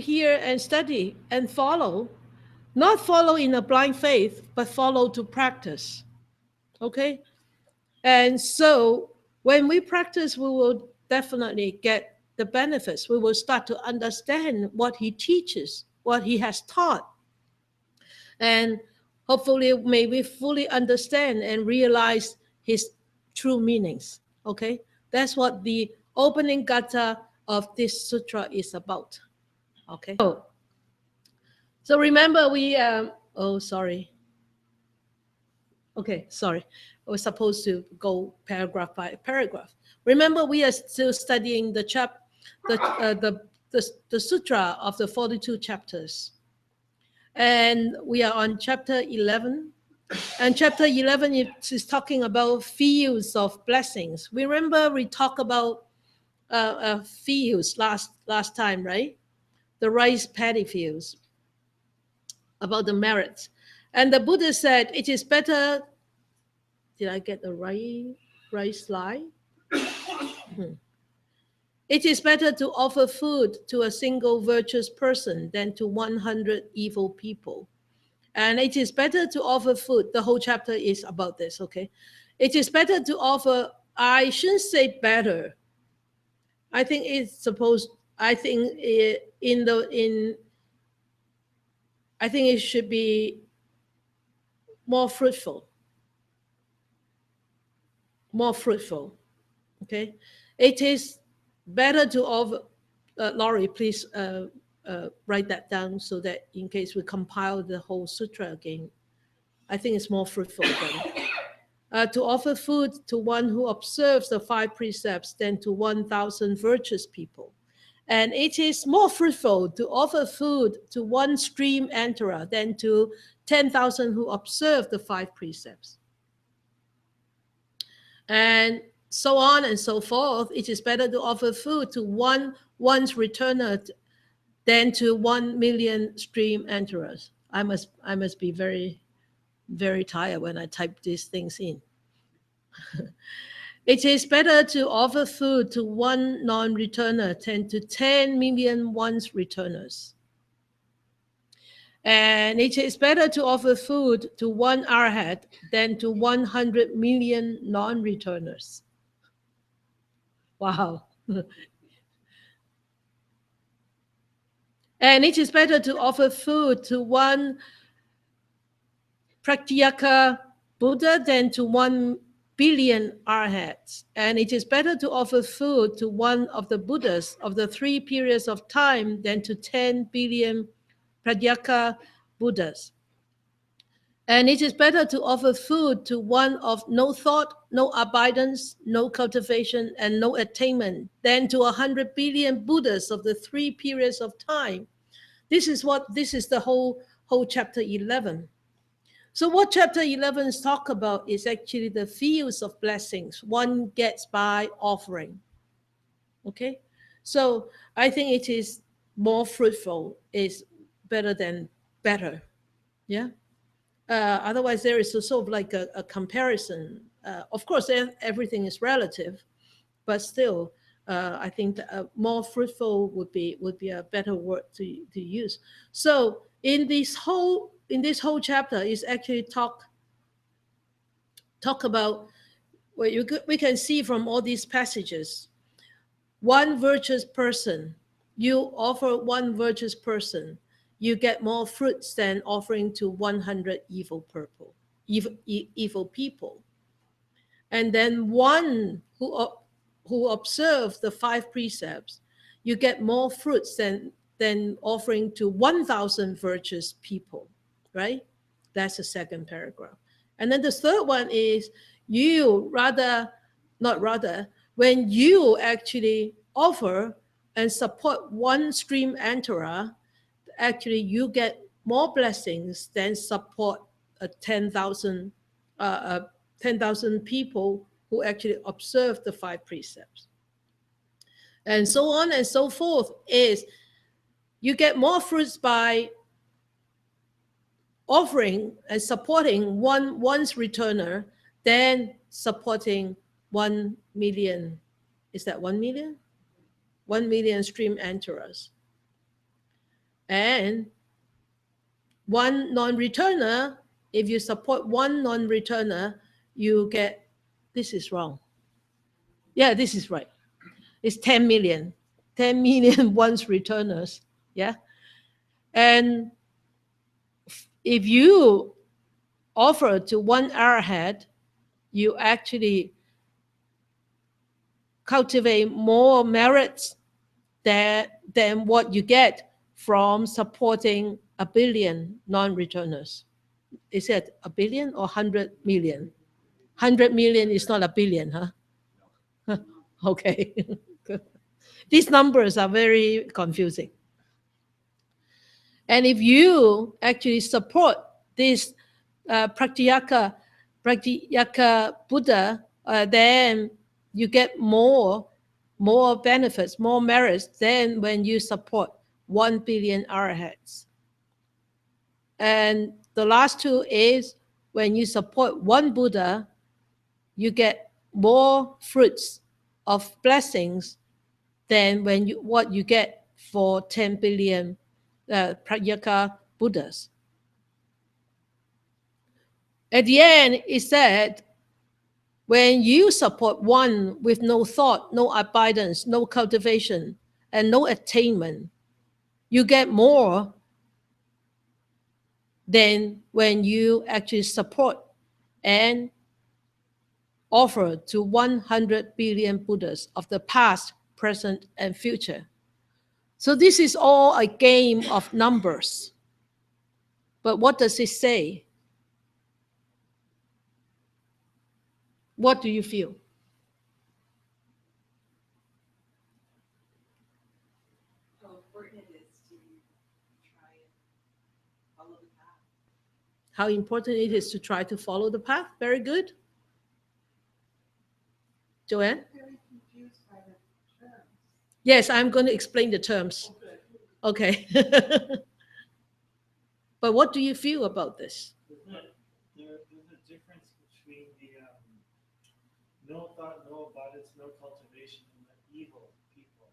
hear and study and follow, not follow in a blind faith, but follow to practice. Okay? And so when we practice, we will definitely get the benefits. We will start to understand what he teaches, what he has taught. And hopefully, may we fully understand and realize his true meanings. Okay? That's what the opening gatha of this sutra is about. Okay? So remember we, oh, sorry. Okay, sorry. I was supposed to go paragraph by paragraph. Remember, we are still studying the sutra of the 42 chapters. And we are on chapter 11. And chapter 11 is talking about fields of blessings. Remember, we talked about fields last time, right? The rice paddy fields, about the merits. And the Buddha said, it is better. Did I get the right slide? It is better to offer food to a single virtuous person than to 100 evil people. And it is better to offer food. The whole chapter is about this, okay? It is better to offer, I shouldn't say better. I think it's supposed, I think it should be more fruitful. More fruitful, okay? It is better to offer, Laurie, please write that down so that in case we compile the whole sutra again, I think it's more fruitful then. To offer food to one who observes the 5 precepts than to 1,000 virtuous people. And it is more fruitful to offer food to one stream enterer than to 10,000 who observe the 5 precepts. And so on and so forth. It is better to offer food to one's returner than to 1 million stream enterers. I must be very, very tired when I type these things in. It is better to offer food to one non-returner than to 10 million once returners. And it is better to offer food to one arhat than to 100 million non-returners. Wow. And it is better to offer food to one pratyekabuddha than to 1 billion arhats. And it is better to offer food to one of the Buddhas of the 3 periods of time than to 10 billion pratyekabuddhas. And it is better to offer food to one of no thought, no abidance, no cultivation, and no attainment than to 100 billion Buddhas of the 3 periods of time. This is the whole chapter 11. So what chapter 11 is talk about is actually the fields of blessings one gets by offering. Okay? So I think it is more fruitful, is better than better. Yeah? Otherwise, there is a sort of like a comparison. Of course, everything is relative, but still, I think more fruitful would be a better word to use. So in this whole chapter is actually talk about what we can see from all these passages. One virtuous person, you offer one virtuous person, you get more fruits than offering to 100 evil people. And then one who observes the 5 precepts, you get more fruits than offering to 1,000 virtuous people, right? That's the second paragraph. And then the third one is when you actually offer and support one stream enterer, actually you get more blessings than support 10,000 people who actually observe the 5 precepts. And so on and so forth is you get more fruits by offering and supporting one's returner than supporting 1 million. Is that 1 million? 1 million stream enterers. And one non-returner, if you support one non-returner, you get, this is wrong. Yeah, this is right. It's 10 million. 10 million once returners. Yeah. And if you offer to one arhat, you actually cultivate more merits than what you get from supporting a billion non-returners. Is it a billion or 100 million? 100 million is not a billion, huh? Okay. These numbers are very confusing. And if you actually support this pratyekabuddha, then you get more benefits, more merits than when you support 1 billion arhats. And the last two is when you support one Buddha, you get more fruits of blessings than what you get for 10 billion pratyeka Buddhas. At the end, it said, when you support one with no thought, no abidance, no cultivation, and no attainment, you get more than when you actually support and offer to 100 billion Buddhas of the past, present, and future. So this is all a game of numbers. But what does it say? What do you feel? How important it is to try and follow the path. How important it is to try to follow the path. Very good. Joanne? I'm very confused by the terms. Yes, I'm going to explain the terms. Okay. But what do you feel about this? There's a difference between the no thought, no abundance, no cultivation, and the evil people.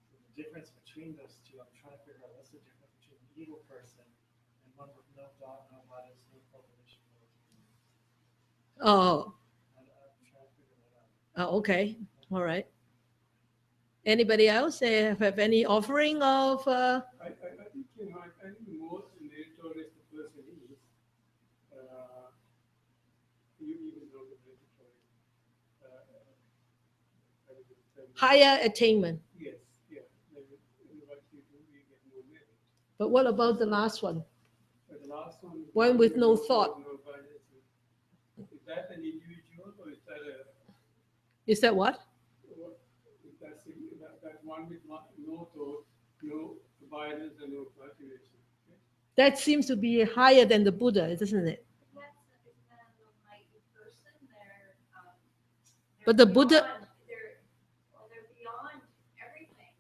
So the difference between those two, I'm trying to figure out what's the difference between an evil person and one with no thought, no abundance, no cultivation, no attainment. Oh, I'm trying to figure that out. okay. All right. Anybody else have any offering of? I think, I think the most meritorious the person is, you even know the meritorious. Higher attainment. Yes, yeah. What you do, you get more merit. But what about the last one? But the last one. One with no thought. No abundance. Is that an individual or is that a? Is that what? That one with no thought, no abidance, and no cultivation. Okay? That seems to be higher than the Buddha, isn't it? Isn't that an enlightened person? But the beyond, Buddha- they're beyond everything.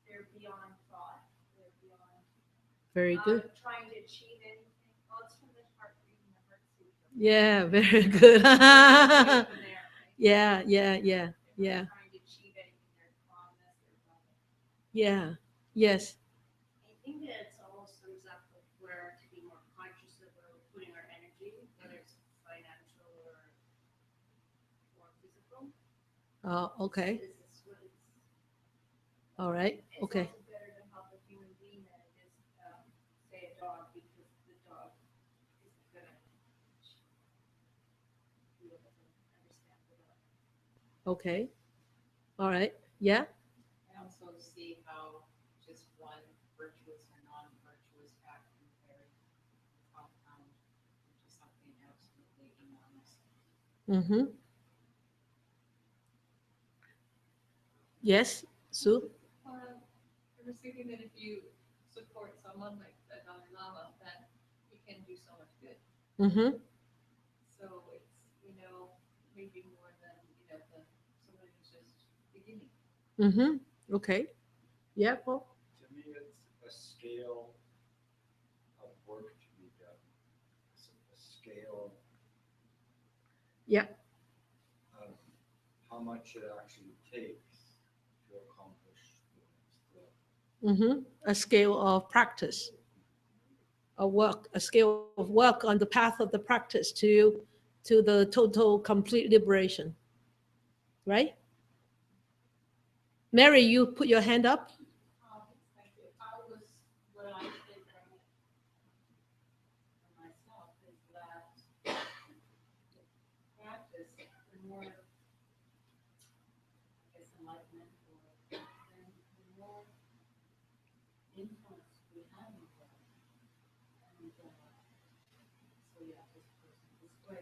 They're beyond thought. They're beyond Very good. trying to achieve anything. Oh, it's from the heart, reading the heart sutra. Yeah, very good. From there, right? Yeah. They're not trying to achieve anything. They're calmness. They're loving. Yeah. Yes. I think that it's almost sums up with where to be more conscious of where we're putting our energy, whether it's financial or physical. Okay. This is what it's, All right. it's Okay. also better to help a human being than it is, say, a dog, because the dog isn't gonna be able to understand the dog. Okay. All right. Yeah. I also see how just one virtuous or non-virtuous act can vary compound into something absolutely enormous. Mm-hmm. Yes, Sue? I was thinking that if you support someone like the Dalai Lama, that he can do so much good. Mm-hmm. So it's, maybe more than, someone who's just beginning. Mm-hmm. Okay. Yeah, Paul? To me, it's a scale of work to be done. It's a scale Yeah. of how much it actually takes to accomplish the A scale of practice, a scale of work on the path of the practice to the total complete liberation. Right? Mary, you put your hand up. Thank you. What I think for myself is that the practice, the more, I guess, enlightenment, or the more influence we have in the world. And so, yeah, this way,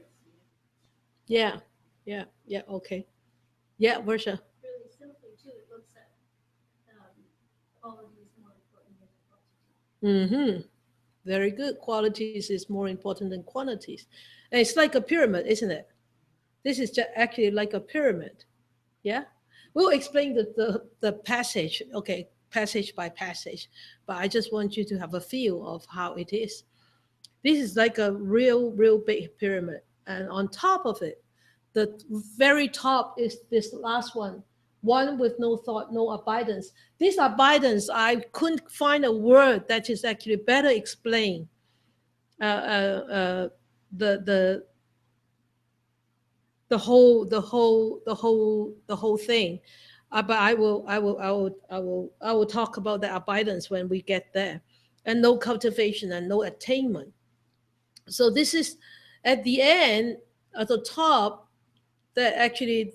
Yeah, okay. Yeah, Varsha. Really simply too, it looks at quality is more important than quantity. Very good. Qualities is more important than quantities. And it's like a pyramid, isn't it? This is just actually like a pyramid. Yeah? We'll explain the passage, okay, passage by passage. But I just want you to have a feel of how it is. This is like a real big pyramid. And on top of it, the very top is this last one with no thought, no abidance. This abidance, I couldn't find a word that is actually better explain the whole thing. But I will talk about the abidance when we get there. And no cultivation and no attainment. So this is at the end, at the top, that actually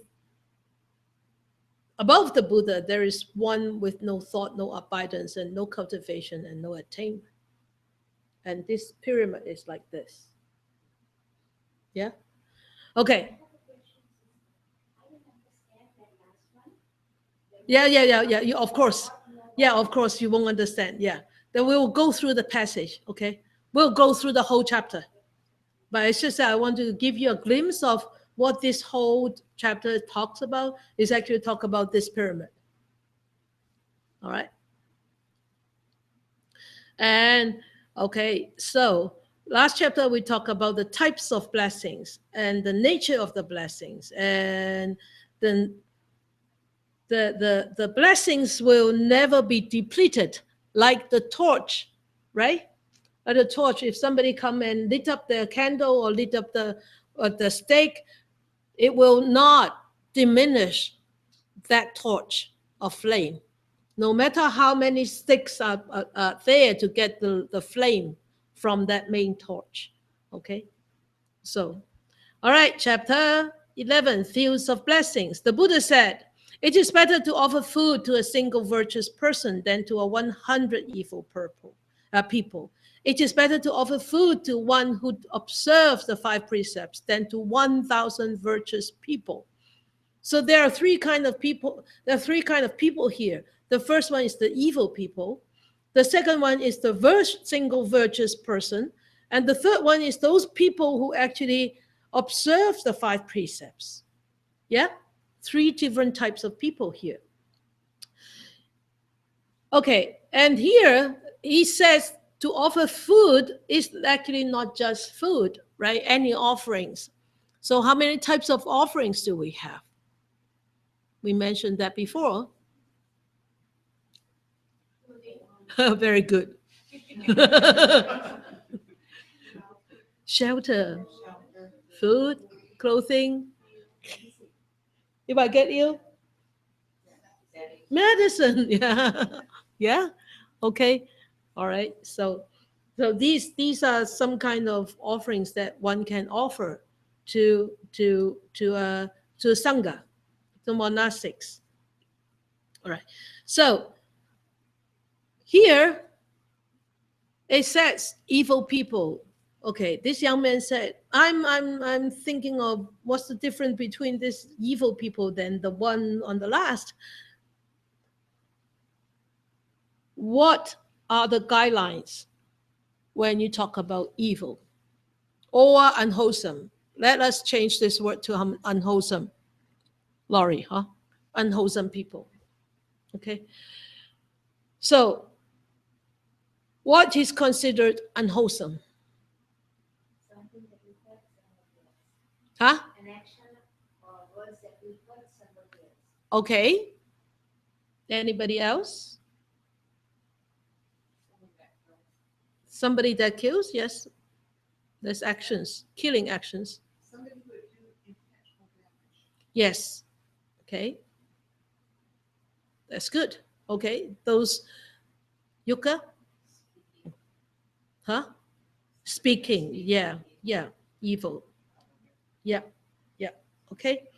above the Buddha, there is one with no thought, no abidance, and no cultivation and no attainment. And this pyramid is like this. Yeah? Okay. Yeah. Of course. Yeah, of course, you won't understand. Yeah. Then we will go through the passage, okay? We'll go through the whole chapter. But it's just that I want to give you a glimpse of what this whole chapter talks about. Is actually talk about this pyramid. All right. And okay, so last chapter we talk about the types of blessings and the nature of the blessings, and then the blessings will never be depleted like the torch, right? Like the torch, if somebody come and lit up the candle or lit up the stake, it will not diminish that torch of flame. No matter how many sticks are there to get the flame from that main torch. Okay? So, all right, chapter 11, Fields of Blessings. The Buddha said, it is better to offer food to a single virtuous person than to 100 evil people. It is better to offer food to one who observes the 5 precepts than to 1,000 virtuous people. So there are three kind of people. There are three kind of people here. The first one is the evil people. The second one is the single virtuous person. And the third one is those people who actually observe the 5 precepts. Yeah? 3 different types of people here. Okay, and here he says to offer food is actually not just food, right? Any offerings. So how many types of offerings do we have? We mentioned that before. Very good. Shelter, food, clothing. If I get ill, medicine. Yeah. Okay. All right. So these are some kind of offerings that one can offer to sangha, to monastics. All right. So here it says evil people. Okay, this young man said, I'm thinking of what's the difference between this evil people than the one on the last. What are the guidelines when you talk about evil or unwholesome? Let us change this word to unwholesome. Laurie, huh? Unwholesome people. Okay. So what is considered unwholesome? Something that reflects somebody else. Huh? An action or words that reflect somebody else. Okay. Anybody else? Somebody that kills, yes. There's actions, killing actions. Somebody who would do intentional damage. Yes. Okay. That's good. Okay. Those yucca, huh? Speaking. Yeah. Yeah. Evil. Yeah. Yeah. Okay.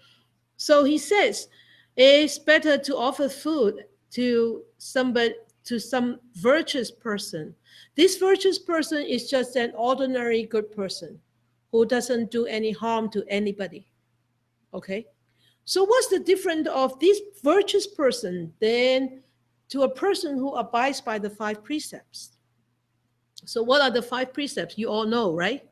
So he says it's better to offer food to somebody, to some virtuous person. This virtuous person is just an ordinary good person who doesn't do any harm to anybody. Okay. So what's the difference of this virtuous person then to a person who abides by the 5 precepts? So what are the 5 precepts? You all know, right?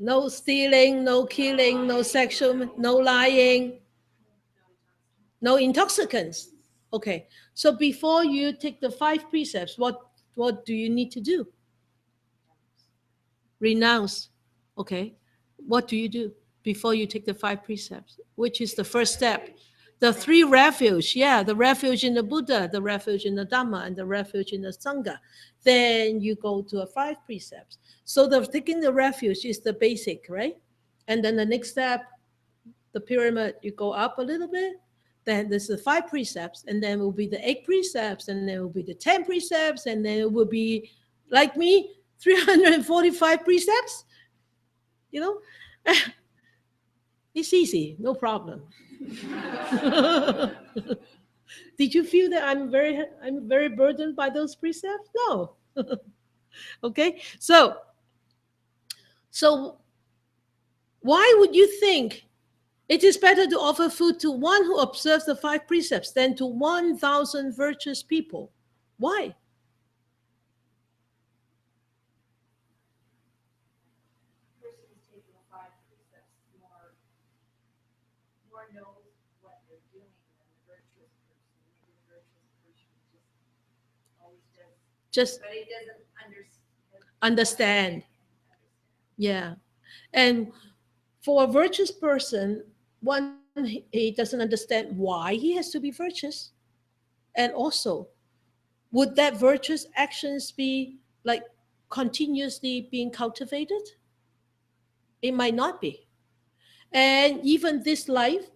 No stealing, no killing, no sexual, no lying, no intoxicants. Okay, so before you take the 5 precepts, what do you need to do? Renounce. Okay, what do you do before you take the 5 precepts? Which is the first step? The 3 refuge. Yeah, the refuge in the Buddha, the refuge in the Dhamma, and the refuge in the Sangha. Then you go to a 5 precepts. So the taking the refuge is the basic, right? And then the next step, the pyramid, you go up a little bit. Then there's the 5 precepts, and then it will be the 8 precepts, and then it will be the 10 precepts, and then it will be, like me, 345 precepts. You know, it's easy, no problem. Did you feel that I'm very burdened by those precepts? No. Okay, so why would you think it is better to offer food to one who observes the 5 precepts than to 1,000 virtuous people? Why? Person's taking the 5 precepts more knows what they're doing than the virtuous person. Maybe the virtuous person just always does, but he doesn't understand. Yeah. And for a virtuous person, one, he doesn't understand why he has to be virtuous. And also, would that virtuous actions be like continuously being cultivated? It might not be. And even this lifetime,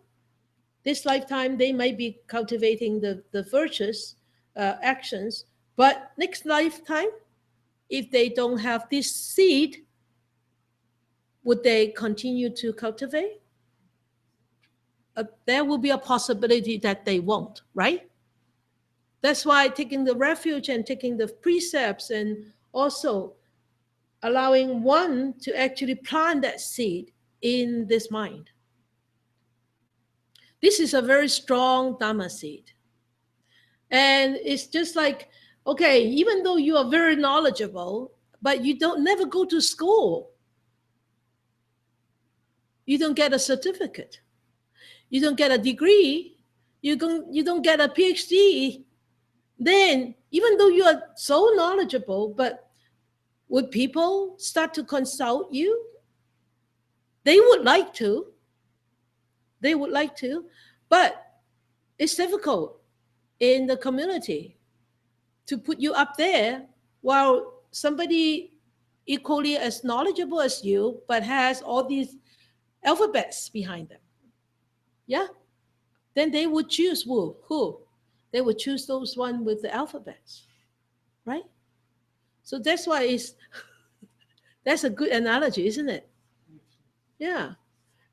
they might be cultivating the virtuous actions. But next lifetime, if they don't have this seed, would they continue to cultivate? There will be a possibility that they won't, right? That's why taking the refuge and taking the precepts and also allowing one to actually plant that seed in this mind. This is a very strong Dhamma seed. And it's just like, okay, even though you are very knowledgeable, but you don't never go to school, you don't get a certificate, you don't get a degree, you don't get a PhD, then even though you are so knowledgeable, but would people start to consult you? They would like to. They would like to, but it's difficult in the community to put you up there while somebody equally as knowledgeable as you, but has all these alphabets behind them. Yeah? Then they would choose who? They would choose those one with the alphabets, right? So that's why that's a good analogy, isn't it? Yeah.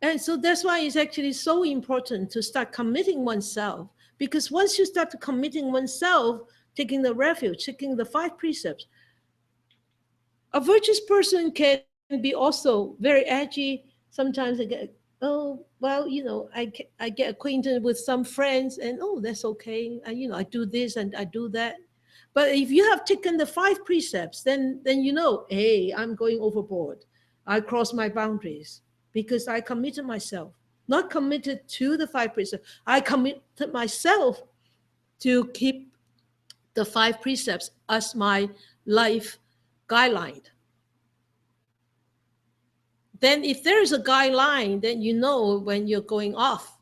And so that's why it's actually so important to start committing oneself, because once you start to committing oneself, taking the refuge, taking the 5 precepts, a virtuous person can be also very edgy. Sometimes they get, oh, well, I get acquainted with some friends and, oh, that's okay. I do this and I do that. But if you have taken the 5 precepts, then hey, I'm going overboard. I crossed my boundaries because I committed myself, not committed to the 5 precepts. I committed myself to keep the 5 precepts as my life guideline. then if there is a guideline, then you know when you're going off.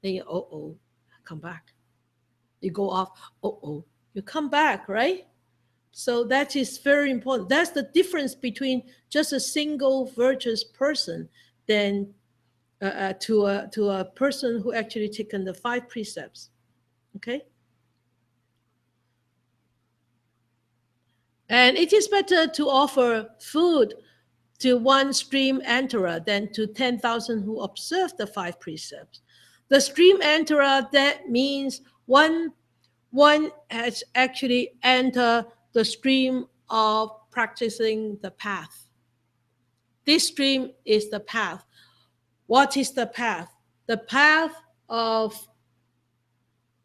Then you, oh, come back. You go off, you come back, right? So that is very important. That's the difference between just a single virtuous person than to a person who actually taken the 5 precepts. Okay? And it is better to offer food to one stream enterer than to 10,000 who observe the 5 precepts. The stream enterer, that means one has actually entered the stream of practicing the path. This stream is the path. What is the path? The path of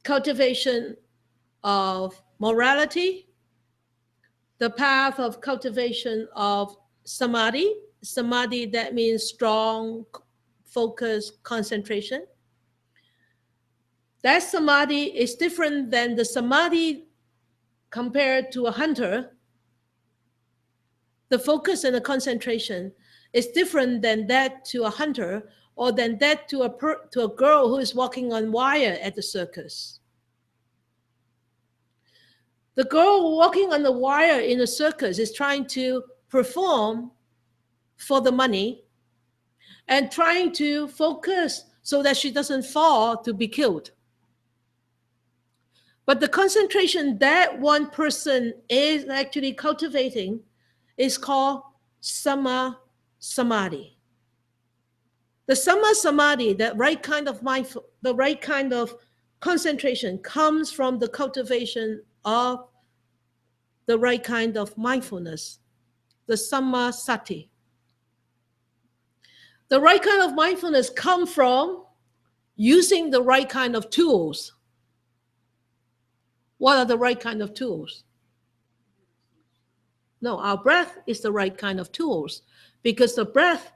cultivation of morality, the path of cultivation of samadhi. Samadhi, that means strong focus, concentration. That samadhi is different than the samadhi compared to a hunter. The focus and the concentration is different than that to a hunter, or than that to a girl who is walking on wire at the circus. The girl walking on the wire in a circus is trying to perform for the money and trying to focus so that she doesn't fall to be killed. But the concentration that one person is actually cultivating is called Samma Samadhi. The Samma Samadhi, the right kind of concentration, comes from the cultivation of the right kind of mindfulness, the Samma Sati. The right kind of mindfulness comes from using the right kind of tools. What are the right kind of tools? No, our breath is the right kind of tools, because the breath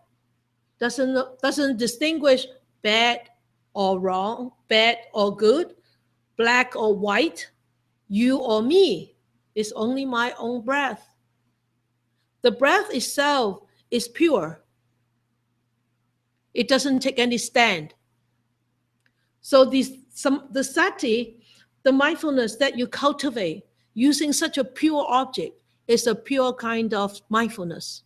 doesn't distinguish bad or wrong, bad or good, black or white, you or me. It's only my own breath. The breath itself is pure. It doesn't take any stand. So the sati, the mindfulness that you cultivate using such a pure object, is a pure kind of mindfulness.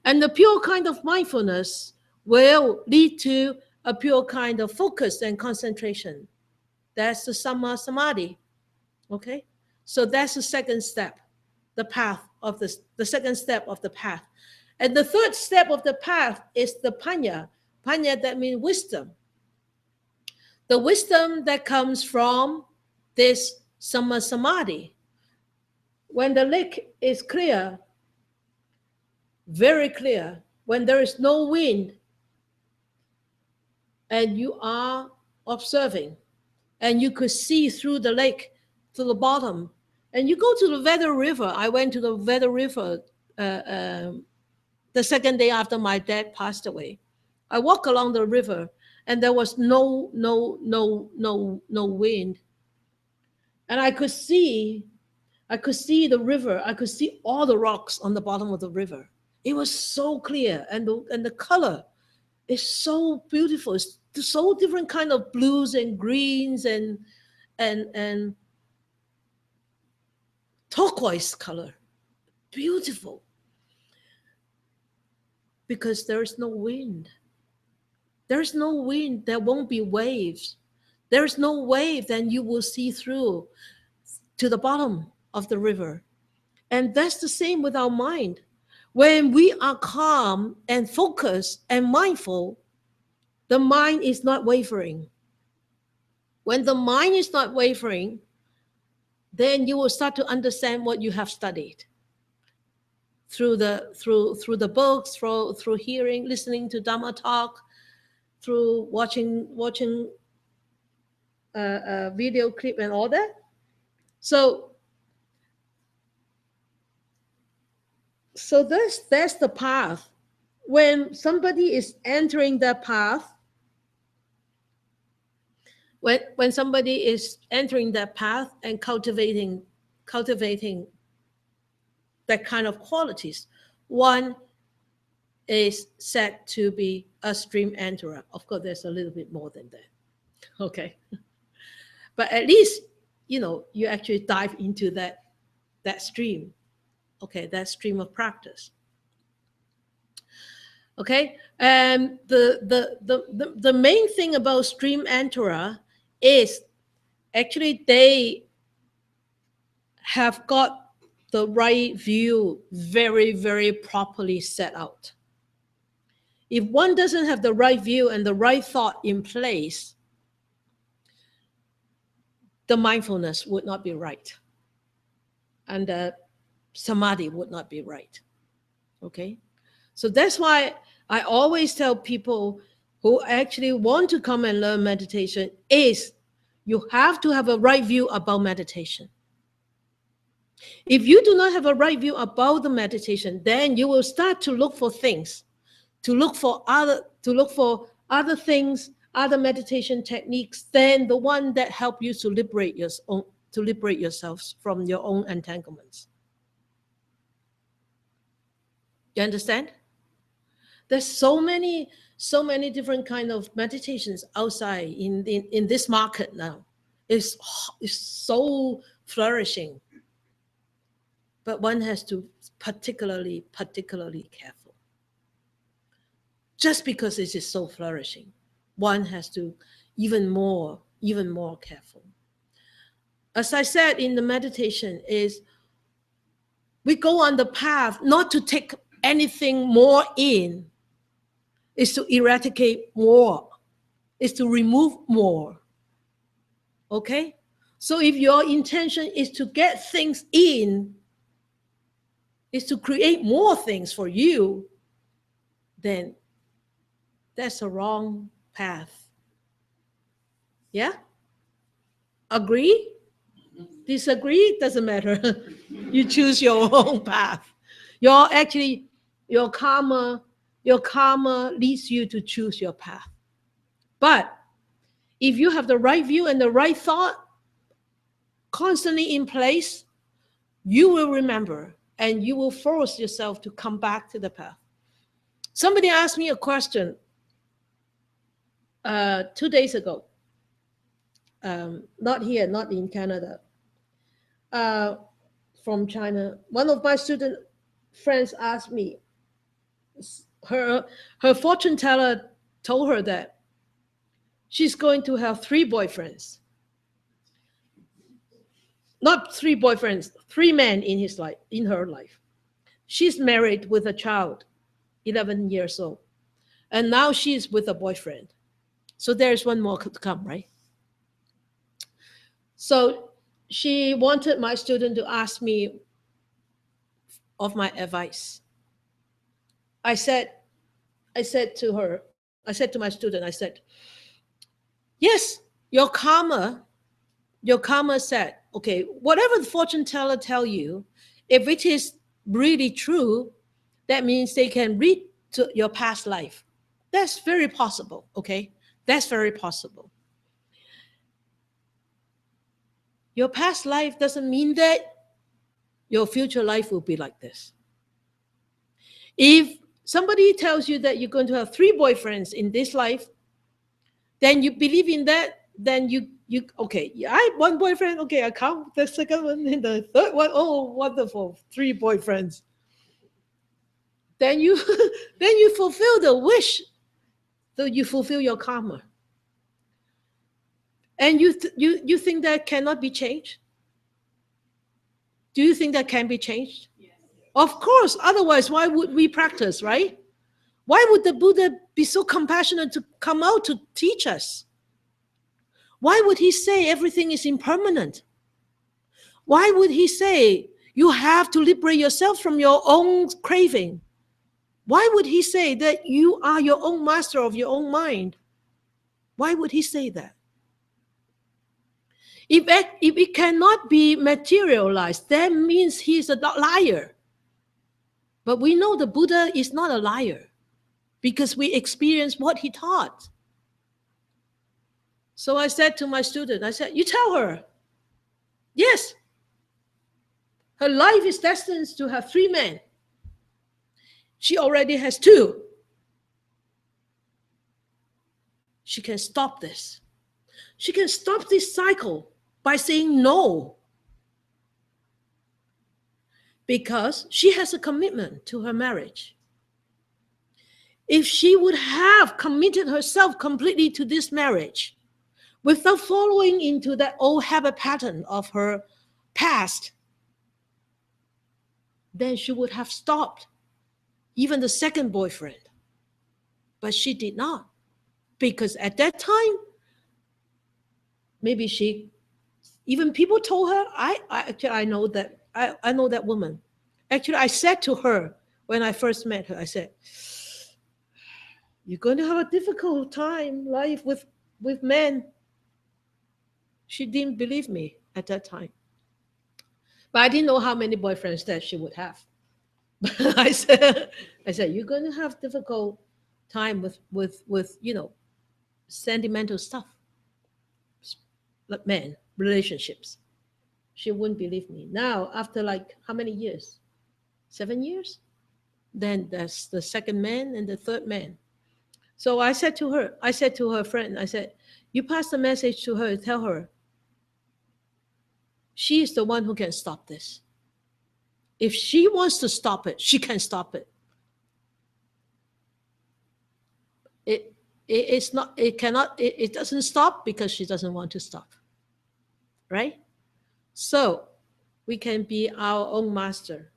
And the pure kind of mindfulness will lead to a pure kind of focus and concentration. That's the Samma Samadhi. Okay? So that's the second step, the path of the second step of the path. And the third step of the path is the panya. Panya, that means wisdom. The wisdom that comes from this Samma Samadhi. When the lake is clear, very clear, when there is no wind, and you are observing, and you could see through the lake to the bottom, and you go to the Veda River. I went to the Veda River the second day after my dad passed away. I walked along the river, and there was no wind, and I could see the river. I could see all the rocks on the bottom of the river. It was so clear, and the color is so beautiful. It's so different kind of blues and greens and turquoise color. Beautiful. Because there is no wind. There is no wind, there won't be waves. There is no wave, then you will see through to the bottom of the river. And that's the same with our mind. When we are calm and focused and mindful, the mind is not wavering. When the mind is not wavering, then you will start to understand what you have studied through the books, through hearing, listening to Dhamma talk, through watching a video clip and all that. So that's the path. When somebody is entering that path, when somebody is entering that path and cultivating that kind of qualities, one is said to be a stream enterer. Of course, there's a little bit more than that. Okay. But at least, you actually dive into that stream. Okay, that stream of practice. Okay, and the main thing about stream enterer is actually they have got the right view very, very properly set out. If one doesn't have the right view and the right thought in place, the mindfulness would not be right. And the samadhi would not be right. Okay? So that's why I always tell people who actually want to come and learn meditation is you have to have a right view about meditation. If you do not have a right view about the meditation, then you will start to look for things, to look for other things, other meditation techniques than the one that help you to liberate yourselves from your own entanglements. You understand? There's so many different kind of meditations outside in this market now. It's so flourishing. But one has to particularly careful. Just because it is so flourishing, one has to even more careful. As I said in the meditation is, we go on the path not to take anything more in, is to eradicate more, is to remove more. Okay? So if your intention is to get things in, is to create more things for you, then that's a wrong path. Yeah? Agree? Disagree? Doesn't matter. You choose your own path. Your karma leads you to choose your path. But if you have the right view and the right thought constantly in place, you will remember and you will force yourself to come back to the path. Somebody asked me a question 2 days ago. Not here, not in Canada. From China. One of my student friends asked me, her fortune teller told her that she's going to have 3 boyfriends. Not 3 boyfriends, 3 men in her life. She's married with a child, 11 years old. And now she's with a boyfriend. So there's one more to come, right? So she wanted my student to ask me of my advice. I said to my student, I said, yes, your karma said, okay, whatever the fortune teller tell you, if it is really true, that means they can read to your past life. That's very possible, okay? That's very possible. Your past life doesn't mean that your future life will be like this. If somebody tells you that you're going to have 3 boyfriends in this life, then you believe in that, then you okay, I have 1 boyfriend, okay, I count the second one and the third one, oh, wonderful, 3 boyfriends. Then you fulfill the wish, so you fulfill your karma. And you think that cannot be changed? Do you think that can be changed? Yes. Of course, otherwise why would we practice, right? Why would the Buddha be so compassionate to come out to teach us? Why would he say everything is impermanent? Why would he say you have to liberate yourself from your own craving? Why would he say that you are your own master of your own mind? Why would he say that? If it cannot be materialized, that means he's a liar. But we know the Buddha is not a liar because we experience what he taught. So I said to my student, I said, you tell her, yes, her life is destined to have 3 men. She already has 2. She can stop this. She can stop this cycle by saying no. Because she has a commitment to her marriage. If she would have committed herself completely to this marriage without following into that old habit pattern of her past, then she would have stopped even the second boyfriend. But she did not, because at that time, maybe even people told her, I know that, I know that woman. Actually, I said to her when I first met her, I said, you're going to have a difficult time life with men. She didn't believe me at that time. But I didn't know how many boyfriends that she would have. I said, you're going to have difficult time with sentimental stuff. Like men, relationships. She wouldn't believe me. Now, after like how many years? 7 years? Then there's the second man and the third man. So I said to her friend, I said, you pass the message to her, tell her, she is the one who can stop this. If she wants to stop it, she can stop it. It doesn't stop because she doesn't want to stop. Right? So we can be our own master.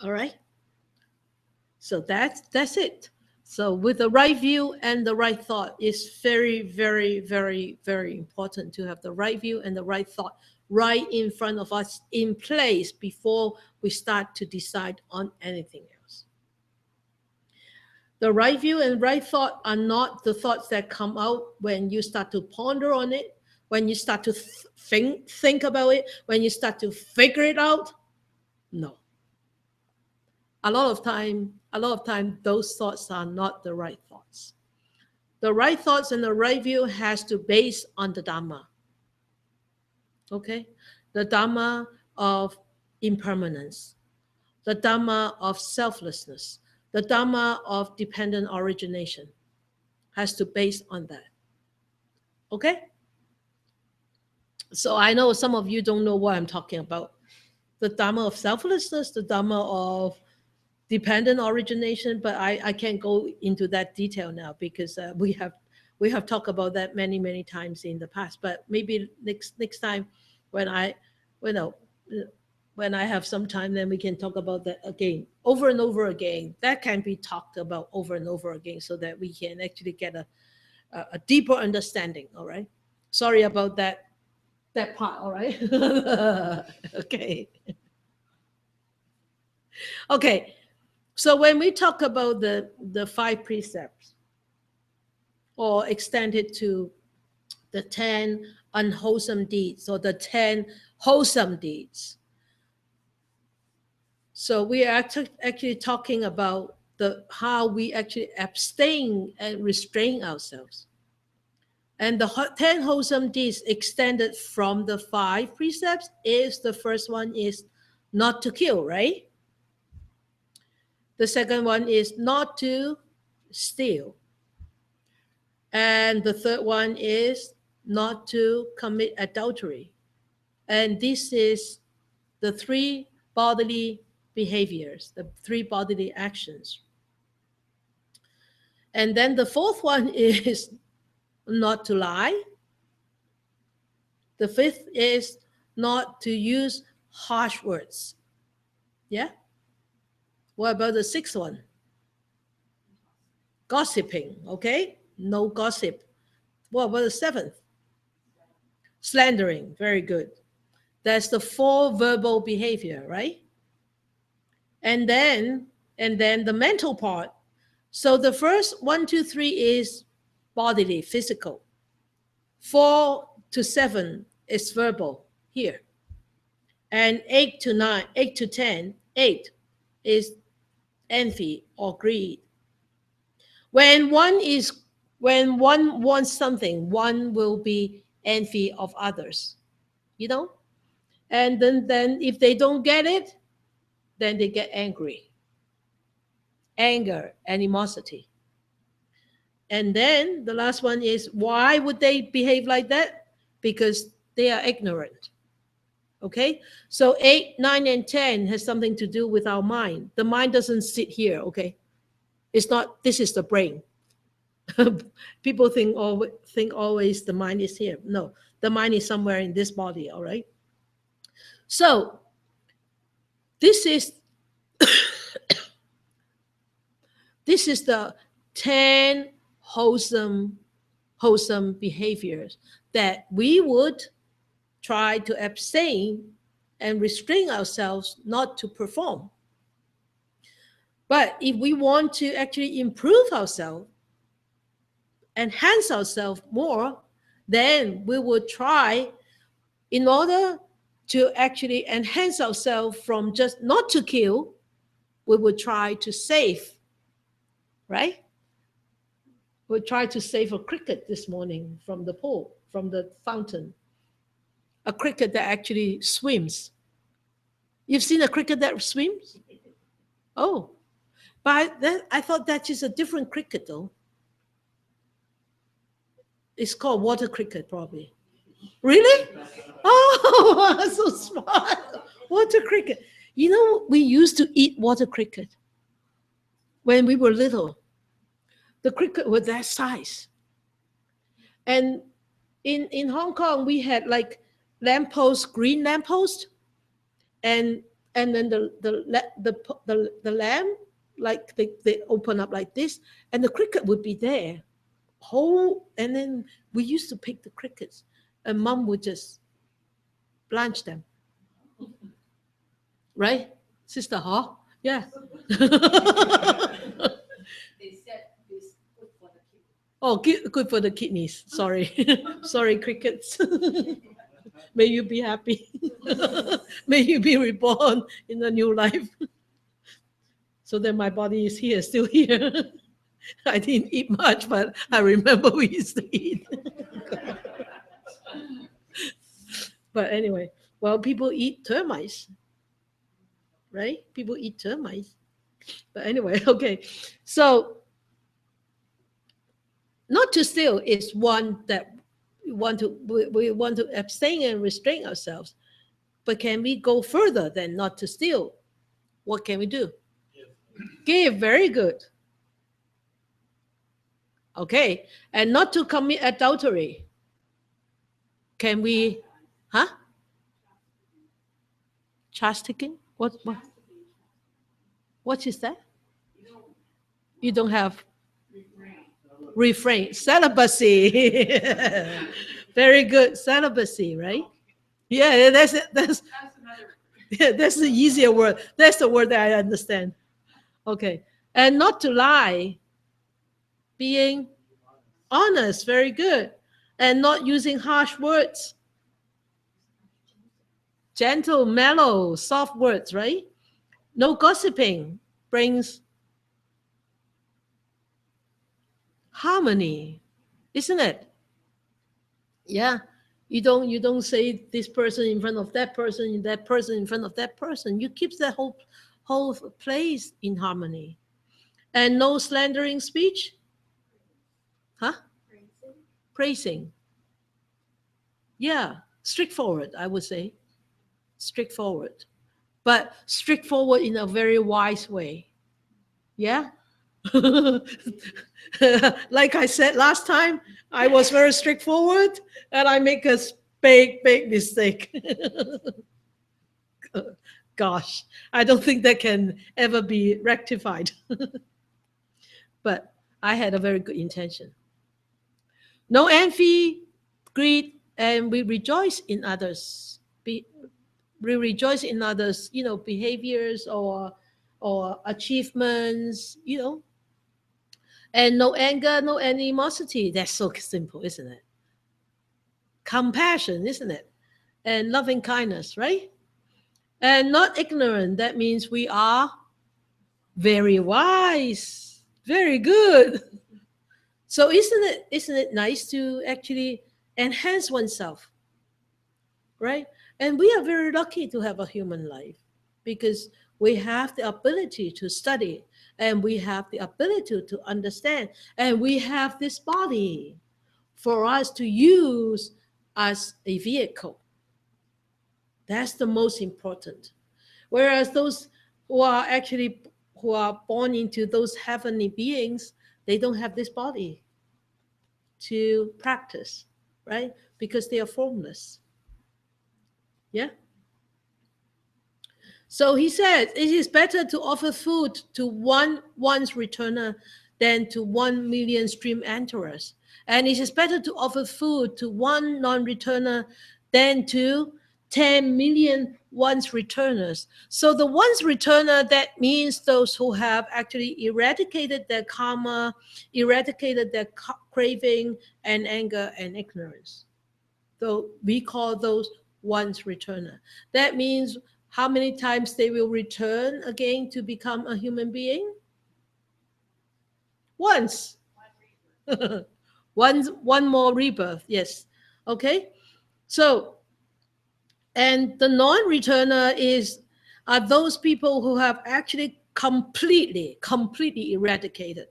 All right? So that's it. So with the right view and the right thought, it's very, very, very, very important to have the right view and the right thought right in front of us in place before we start to decide on anything else. The right view and right thought are not the thoughts that come out when you start to ponder on it, when you start to think about it, when you start to figure it out. No. A lot of time, those thoughts are not the right thoughts. The right thoughts and the right view has to base on the Dhamma. Okay? The Dhamma of impermanence, the Dhamma of selflessness, the Dhamma of dependent origination has to base on that. Okay? So I know some of you don't know what I'm talking about. The Dhamma of selflessness, the Dhamma of dependent origination, but I can't go into that detail now because we have talked about that many times in the past. But maybe next time when I have some time, then we can talk about that again, over and over again. That can be talked about over and over again so that we can actually get a deeper understanding. All right. Sorry about that part. All right. Okay. Okay. So when we talk about the 5 precepts, or extend it to the 10 unwholesome deeds or the 10 wholesome deeds, so we are actually talking about how we actually abstain and restrain ourselves. And the 10 wholesome deeds extended from the 5 precepts is, the first one is not to kill, right? The second one is not to steal. And the third one is not to commit adultery. And this is the 3 bodily behaviors, the 3 bodily actions. And then the fourth one is not to lie. The fifth is not to use harsh words. Yeah? What about the 6th one? Gossiping, okay? No gossip. What about the 7th? Slandering, very good. That's the 4 verbal behavior, right? And then the mental part. So the first 1, 2, 3 is bodily, physical. 4 to 7 is verbal here. And 8 to 10, 8 is envy or greed. When one wants something, one will be envy of others, you know? And then if they don't get it, then they get angry. anger, animosity. And then the last one is, why would they behave like that? Because they are ignorant. Okay, so 8, 9, and 10 has something to do with our mind. The mind doesn't sit here. Okay, it's not. This is the brain. People think always the mind is here. No, the mind is somewhere in this body. All right. So this is this is the 10 wholesome behaviors that we would try to abstain and restrain ourselves not to perform. But if we want to actually improve ourselves, enhance ourselves more, then we will try, in order to actually enhance ourselves from just not to kill, we will try to save, right? We'll try to save a cricket this morning from the pool, from the fountain. A cricket that actually swims. You've seen a cricket that swims? Oh, but I thought that is a different cricket though. It's called water cricket probably. Really? Oh, so smart. Water cricket. You know, we used to eat water cricket when we were little. The cricket was that size. And in Hong Kong, we had like lamppost, green lamppost, and then the lamp, like they open up like this, and the cricket would be there, whole. And then we used to pick the crickets, and Mom would just blanch them, right, Sister Ha? Yeah. They said this good for the kidney. Oh, good for the kidneys. Sorry, sorry, crickets. May you be happy. May you be reborn in a new life. So that my body is here, still here. I didn't eat much, but I remember we used to eat. But anyway, well, people eat termites, right? People eat termites. But anyway, okay. So not to steal is one that we want to abstain and restrain ourselves. But can we go further than not to steal? What can we do? Give, very good. Okay, and not to commit adultery. Can we, huh? Chastity? What is that? You don't have refrain. Celibacy. Very good. Celibacy, right? Yeah, that's the easier word. That's the word that I understand. Okay. And not to lie. Being honest. Very good. And not using harsh words. Gentle, mellow, soft words, right? No gossiping brings harmony, isn't it? Yeah. You don't say this person in front of that person, that person in front of that person. You keep that whole place in harmony. And no slandering speech. Huh? Praising. Yeah. Straightforward, I would say. Straightforward. But straightforward in a very wise way. Yeah? Like I said last time, I was very straightforward and I make a big mistake. Gosh, I don't think that can ever be rectified. But I had a very good intention. No envy, greed, and we rejoice in others. We rejoice in others, behaviors or achievements, And no anger, no animosity. That's so simple, isn't it? Compassion, isn't it? And loving kindness, right? And not ignorant. That means we are very wise. Very good. So isn't it nice to actually enhance oneself? Right? And we are very lucky to have a human life because we have the ability to study, and we have the ability to understand, and we have this body for us to use as a vehicle. That's the most important. Whereas those who are born into those heavenly beings, they don't have this body to practice, right? Because they are formless. Yeah. So he said, it is better to offer food to once returner than to 1 million stream enterers. And it is better to offer food to one non-returner than to 10 million once returners. So the once returner, that means those who have actually eradicated their karma, eradicated their craving and anger and ignorance. So we call those once returner. That means how many times they will return again to become a human being? Once. One more rebirth, yes. Okay. So, and the non-returner are those people who have actually completely eradicated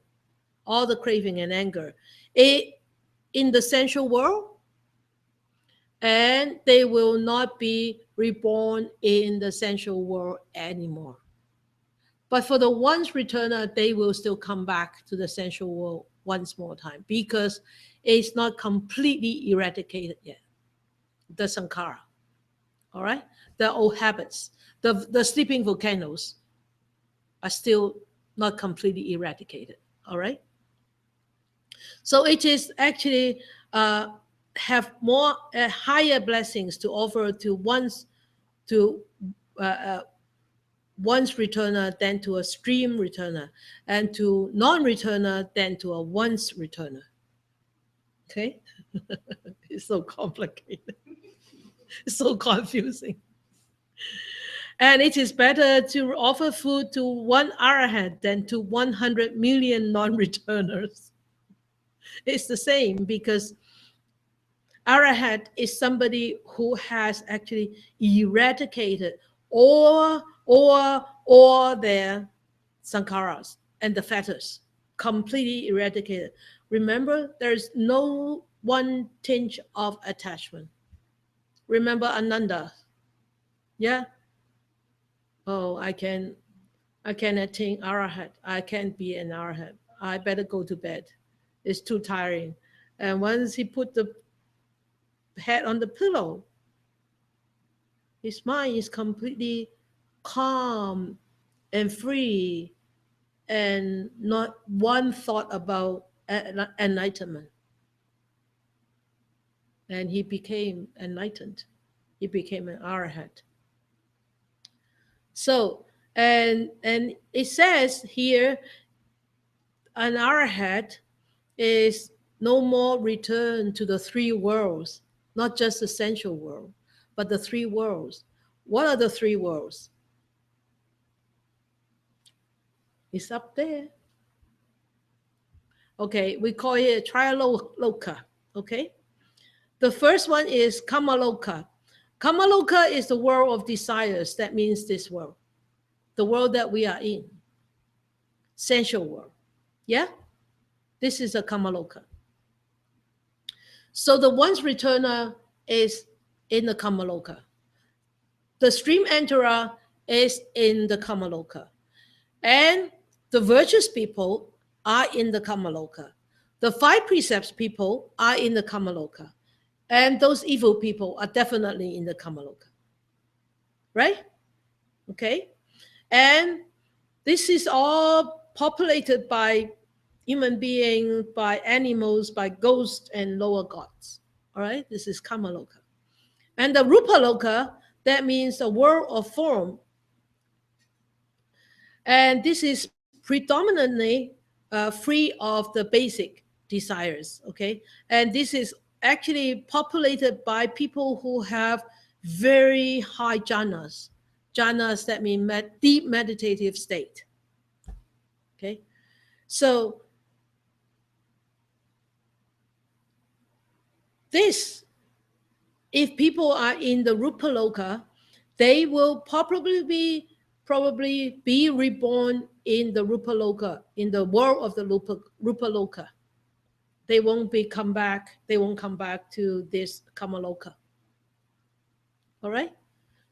all the craving and anger in the sensual world, and they will not be reborn in the sensual world anymore. But for the once returner, they will still come back to the sensual world once more time because it's not completely eradicated yet. The sankhara, all right? The old habits, the sleeping volcanoes are still not completely eradicated, all right? So it is actually have more higher blessings to offer to once returner than to a stream returner, and to non-returner than to a once returner. Okay. It's so complicated. It's so confusing. And it is better to offer food to one arhat than to 100 million non-returners. It's the same, because arhat is somebody who has actually eradicated all their sankharas and the fetters, completely eradicated. Remember, there's no one tinge of attachment. Remember Ananda? Yeah. Oh, I can attain arhat. I can't be an arhat. I better go to bed. It's too tiring. And once he put the head on the pillow, his mind is completely calm and free, and not one thought about enlightenment. And he became enlightened. He became an arhat. So, and it says here, an arhat is no more return to the three worlds, not just the sensual world, but the three worlds. What are the three worlds? It's up there. Okay, we call it Triloka. Okay, the first one is Kamaloka. Kamaloka is the world of desires. That means this world, the world that we are in, sensual world. Yeah, this is a Kamaloka. So the once returner is in the Kamaloka. The stream enterer is in the Kamaloka. And the virtuous people are in the Kamaloka. The five precepts people are in the Kamaloka. And those evil people are definitely in the Kamaloka. Right? Okay? And this is all populated by human beings, by animals, by ghosts and lower gods. All right? This is Kamaloka. And the Rupaloka, that means the world of form. And this is predominantly free of the basic desires, okay? And this is actually populated by people who have very high jhanas. Jhanas, that mean deep meditative state, okay? So this, if people are in the Rupaloka, they will probably be probably be reborn in the Rupa Loka, in the world of the Rupa Loka. They won't come back to this Kamaloka. All right?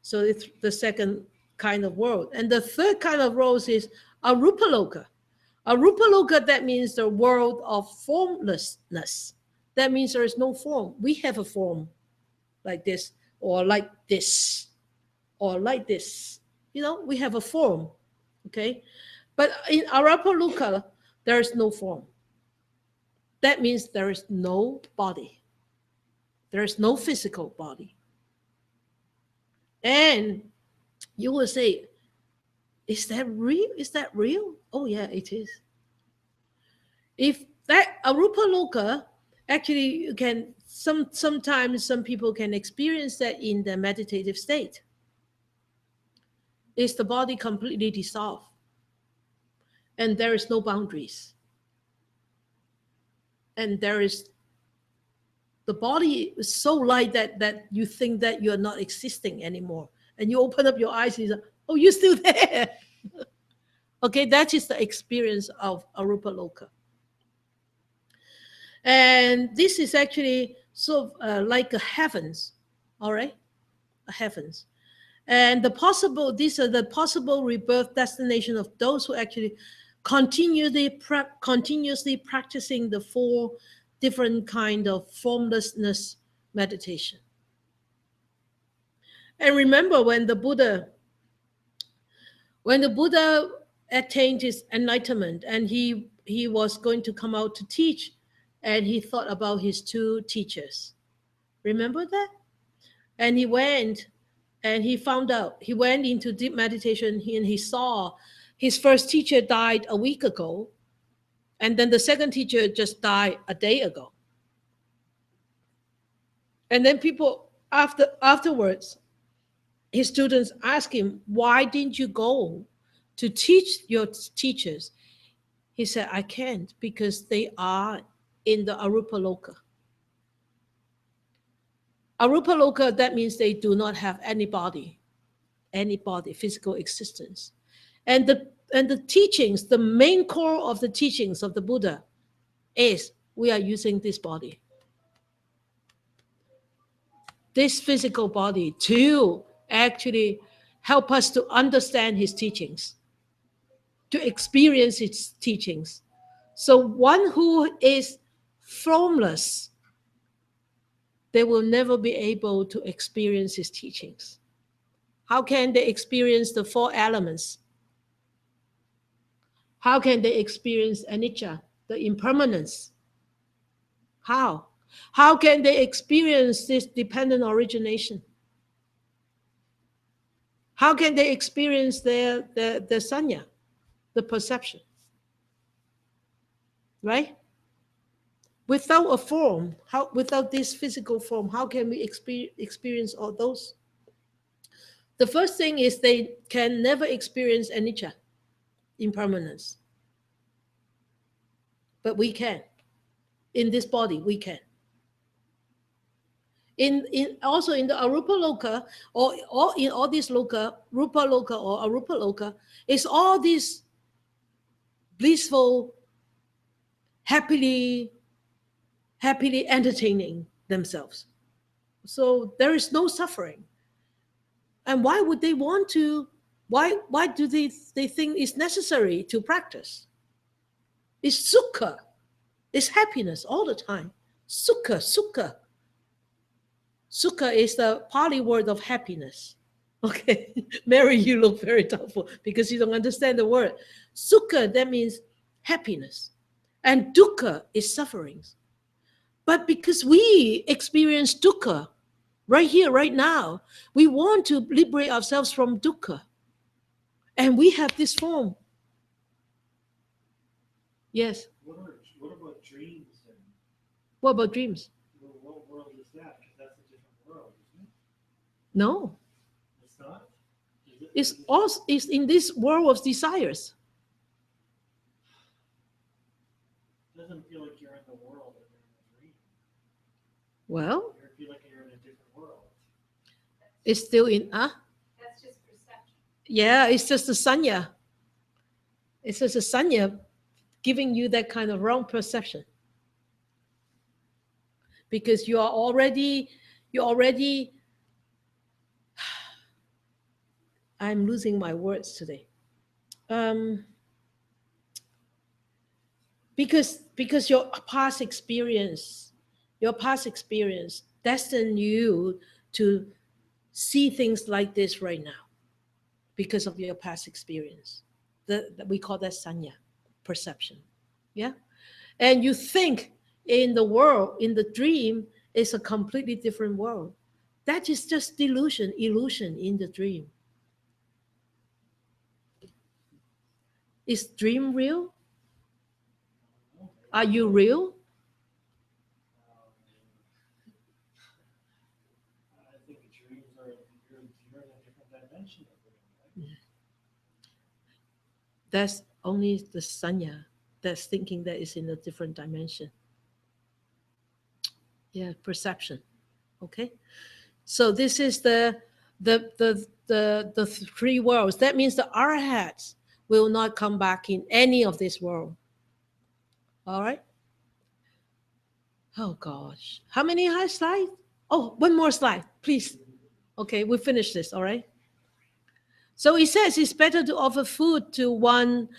So it's the second kind of world. And the third kind of world is Arupa Loka. Arupa Loka, that means the world of formlessness. That means there is no form. We have a form like this, or like this, or like this. You know, we have a form, okay? But in Arupa Loka, there is no form. That means there is no body. There is no physical body. And you will say, is that real? Is that real? Oh yeah, it is. If that Arupa Loka, actually you can, sometimes some people can experience that in the meditative state. Is the body completely dissolved? And there is no boundaries. And there is, the body is so light that you think that you're not existing anymore. And you open up your eyes and you say, oh, you're still there. Okay, that is the experience of Arupa Loka. And this is actually sort of like a heavens, all right? A heavens. And these are the possible rebirth destination of those who actually continuously practicing the 4 different kind of formlessness meditation. And remember, when the Buddha attained his enlightenment and he was going to come out to teach, and he thought about his 2 teachers. Remember that? And he went and he found out, he went into deep meditation and he saw his first teacher died a week ago, and then the second teacher just died a day ago. And then people afterwards, his students asked him, why didn't you go to teach your teachers? He said, I can't, because they are in the Arupa Loka. Arupa Loka, that means they do not have any body, physical existence. And the teachings, the main core of the teachings of the Buddha is we are using this body, this physical body, to actually help us to understand his teachings, to experience his teachings. So one who is formless, they will never be able to experience his teachings. How can they experience the 4 elements? How can they experience anicca, the impermanence? How? How can they experience this dependent origination? How can they experience the sanya, the perception? Right? Without a form, without this physical form, how can we experience all those? The first thing is they can never experience anicca, impermanence. But we can. In this body, we can. Also in the Arupa Loka, or in all these Loka, Rupa Loka or Arupa Loka, is all these blissful, happily entertaining themselves. So there is no suffering. And why would they want to, why do they think it's necessary to practice? It's sukha. It's happiness all the time. Sukha, sukha. Sukha is the Pali word of happiness. Okay, Mary, you look very doubtful because you don't understand the word. Sukha, that means happiness. And dukkha is sufferings. But because we experience dukkha right here, right now, we want to liberate ourselves from dukkha. And we have this form. Yes. What about dreams? And What about dreams? what world is that? Because that's a different world, isn't it? No. It's not? It's in this world of desires. It doesn't feel like you're in the world or you're in a dream. Well, You feel like you're in a different world. it's still in, That's just perception. Yeah, it's just the sanya. It's just the sanya giving you that kind of wrong perception. Because you're already, I'm losing my words today. Because your past experience destined you to see things like this right now because of your past experience. We call that sanya, perception. Yeah. And you think in the world, in the dream, is a completely different world. That is just illusion in the dream. Is dream real? Are you real? I think dreams are you're in a different dimension of dream, right? That's only the sanya that's thinking that is in a different dimension. Yeah, perception. Okay. So this is the three worlds. That means the arhats will not come back in any of this world. All right. Oh gosh. How many slides? Oh, one more slide, please. Okay, we finish this, all right? So it says it's better to offer food to one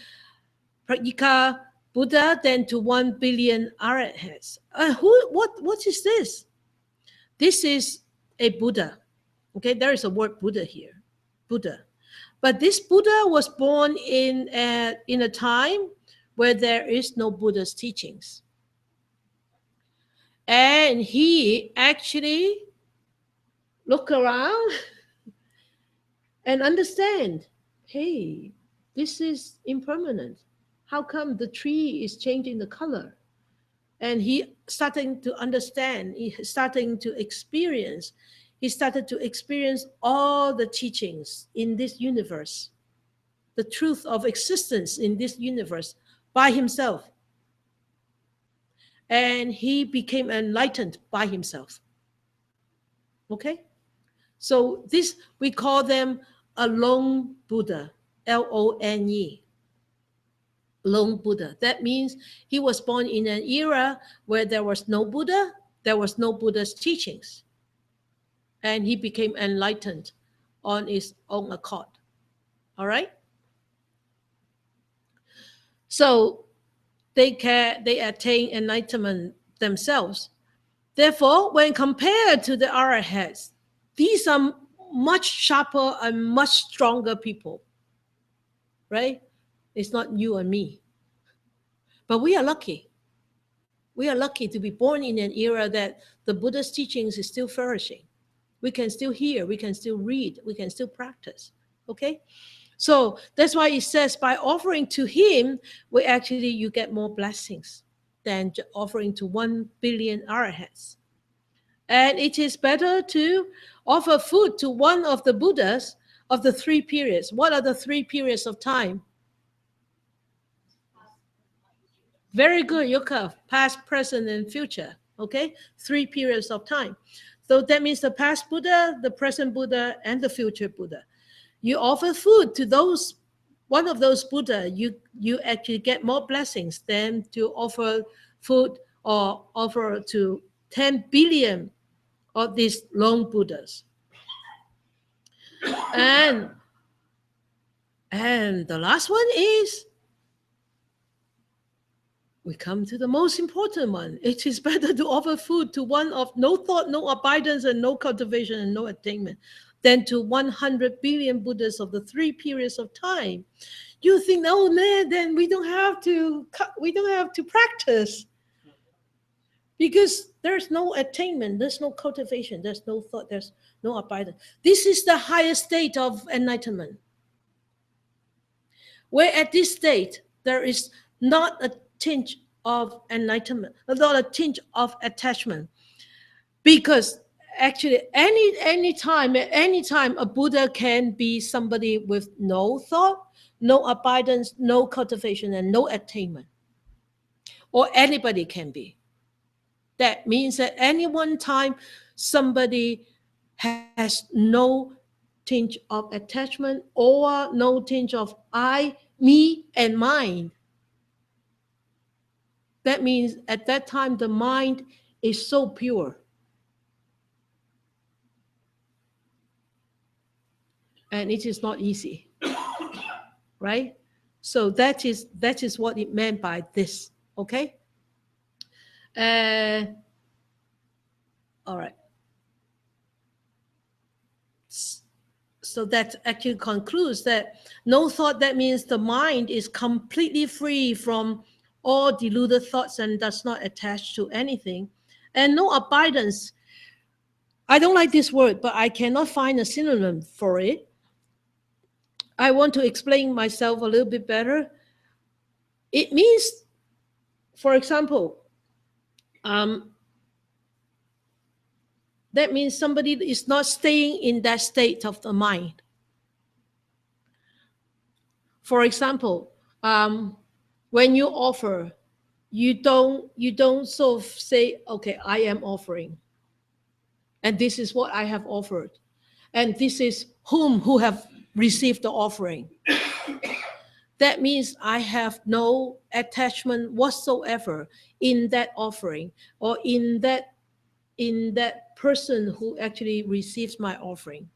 pratyekabuddha than to 1 billion arhats. What is this? This is a Buddha. Okay, there is a word Buddha here. Buddha. But this Buddha was born in a time where there is no Buddha's teachings. And he actually look around and understand, hey, this is impermanent. How come the tree is changing the color? And he starting to understand, he's starting to experience. He started to experience all the teachings in this universe, the truth of existence in this universe by himself. And he became enlightened by himself. Okay? So this, we call them a lone Buddha, L-O-N-E, lone Buddha. That means he was born in an era where there was no Buddha, there was no Buddha's teachings. And he became enlightened on his own accord. All right? So they attain enlightenment themselves. Therefore, when compared to the arhats, these are much sharper and much stronger people, right? It's not you and me. But we are lucky. We are lucky to be born in an era that the Buddha's teachings is still flourishing. We can still hear, we can still read, we can still practice, okay? So that's why it says by offering to him, you get more blessings than offering to 1 billion arhats. And it is better to offer food to one of the Buddhas of the 3 periods. What are the 3 periods of time? Very good, Yuka. Past, present, and future. Okay? 3 periods of time. So that means the past Buddha, the present Buddha, and the future Buddha. You offer food to one of those Buddha, you actually get more blessings than to offer food or offer to 10 billion of these lone Buddhas. And the last one is, we come to the most important one. It is better to offer food to one of no thought, no abidance, and no cultivation, and no attainment, than to 100 billion Buddhas of the 3 periods of time. You think, oh man, then we don't have to practice. Because there's no attainment, there's no cultivation, there's no thought, there's no abidance. This is the highest state of enlightenment. Where at this state, there is not a tinge of enlightenment, not a tinge of attachment. Because actually, any time, at any time, a Buddha can be somebody with no thought, no abidance, no cultivation, and no attainment. Or anybody can be. That means at any one time, somebody has no tinge of attachment or no tinge of I, me, and mine. That means at that time the mind is so pure. And it is not easy, right? So that is what it meant by this, okay? All right. So that actually concludes that no thought, that means the mind is completely free from all deluded thoughts and does not attach to anything. And no abidance. I don't like this word, but I cannot find a synonym for it. I want to explain myself a little bit better. It means, for example, that means somebody is not staying in that state of the mind. For example, when you offer, you don't sort of say, okay, I am offering, and this is what I have offered, and this is who have received the offering. That means I have no attachment whatsoever in that offering or in that person who actually receives my offering.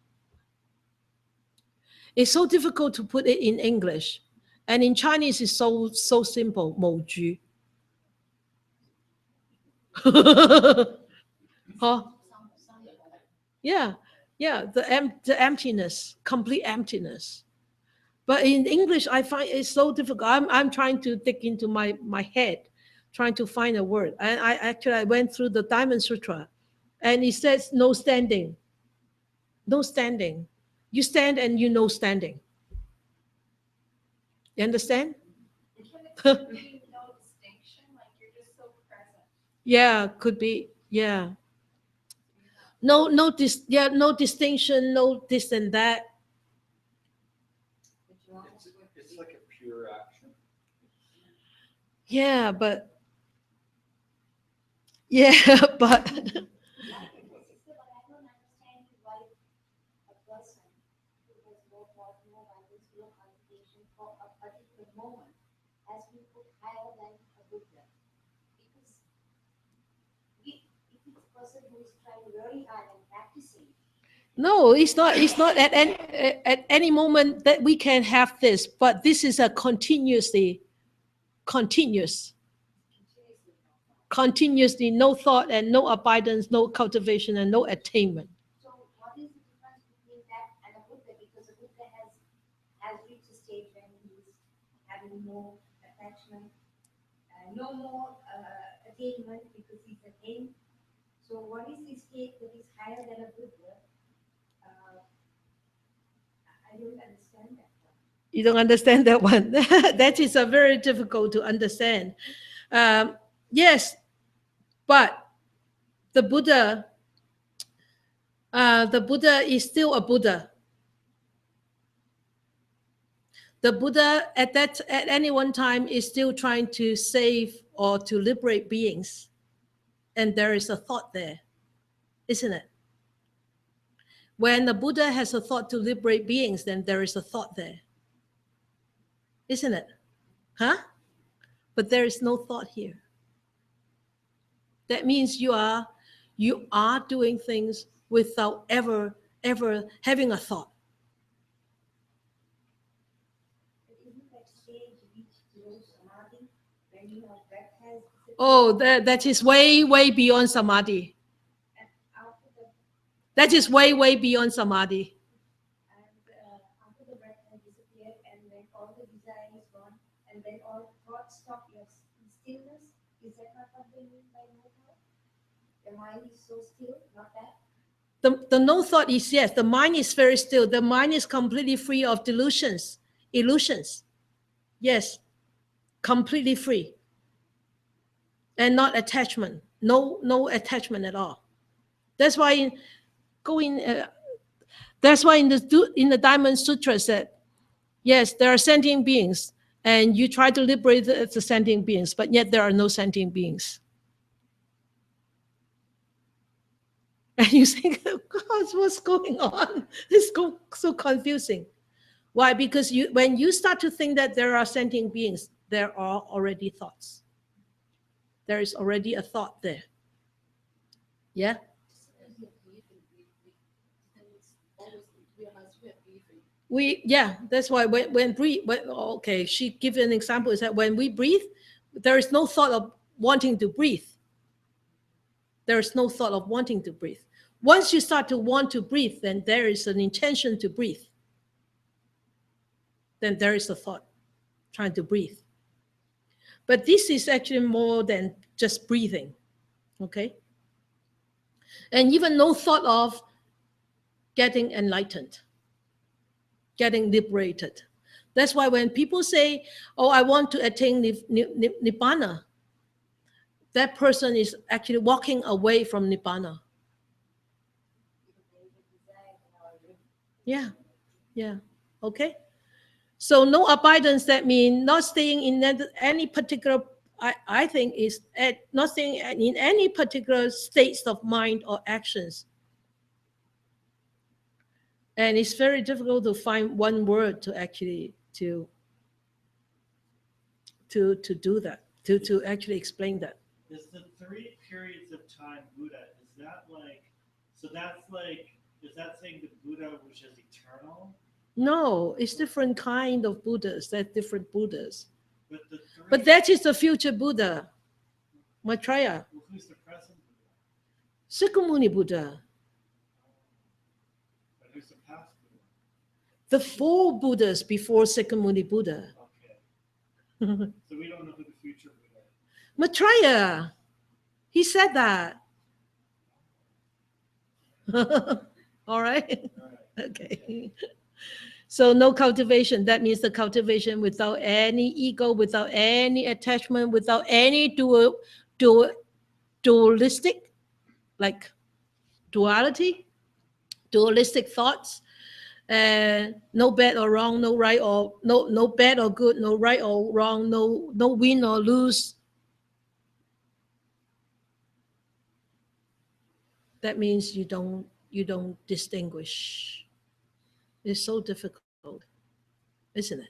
It's so difficult to put it in English, and in Chinese it's so simple. 無住. Huh? Yeah, the emptiness, complete emptiness. But in English, I find it's so difficult. I'm trying to dig into my head, trying to find a word. And I went through the Diamond Sutra, and it says no standing. No standing. You stand and you know standing. You understand? Can it be no distinction? Like you're just so present. Yeah, could be. Yeah. No distinction, no this and that. It's like a pure action. Yeah, but But I don't understand why a person who has no thought, no guidance, no contemplation for a particular moment has been put higher than a Buddha. Because if it's a person who is trying very hard and practicing, no, it's not at any moment that we can have this, but this is a continuously no thought and no abidance, no cultivation and no attainment. so what is the difference between that and a Buddha? Because a Buddha has reached a stage when he is having no attachment, no more attainment because he's attained. So what is his state that is higher than a Buddha? I don't understand that one. You don't understand that one. That is a very difficult to understand. Yes, but the Buddha is still a Buddha. The Buddha at any one time is still trying to save or to liberate beings, and there is a thought there, isn't it? When the Buddha has a thought to liberate beings, then there is a thought there, isn't it? Huh? But there is no thought here. That means you are doing things without ever having a thought. But isn't that stage reached below samadhi when you have that has Oh, that is way beyond samadhi. and after the That is way beyond samadhi. after the breath has disappeared and when all the desire is gone and then all thoughts stop, your stillness, is that not what they mean by no thought? The mind is so still, not that? The no thought is, yes, the mind is very still. The mind is completely free of delusions, illusions. Yes, completely free. And not attachment. No attachment at all. That's why in the Diamond Sutra said, yes, there are sentient beings, and you try to liberate the sentient beings, but yet there are no sentient beings. And you think, God, what's going on? It's so confusing. Why? Because when you start to think that there are sentient beings, there are already thoughts. There is already a thought there. Yeah? That's why when breathe, okay, she gives an example is that when we breathe, there is no thought of wanting to breathe. There is no thought of wanting to breathe. Once you start to want to breathe, then there is an intention to breathe. Then there is a thought trying to breathe. But this is actually more than just breathing, okay? And even no thought of getting enlightened, getting liberated. That's why when people say, oh, I want to attain Nibbana, that person is actually walking away from Nibbana. Yeah, okay? So no abidance, that means not staying in any particular, I think is not staying in any particular states of mind or actions. And it's very difficult to find one word to actually to do that, to actually explain that. Is the 3 periods of time Buddha, is that like, so that's like, is that saying the Buddha which is eternal? No, it's different kind of Buddhas. That's different Buddhas. But that is the future Buddha, Maitreya. Well, who's the present Buddha? Shakyamuni Buddha. But who's the past Buddha? The 4 Buddhas before Shakyamuni Buddha. Okay. So we don't know who the future Buddha is. Maitreya. He said that. All right? Okay. So no cultivation. That means the cultivation without any ego, without any attachment, without any dualistic, like duality, dualistic thoughts. No bad or wrong, no right or no bad or good, no right or wrong, no win or lose. That means you don't distinguish. It's so difficult, isn't it?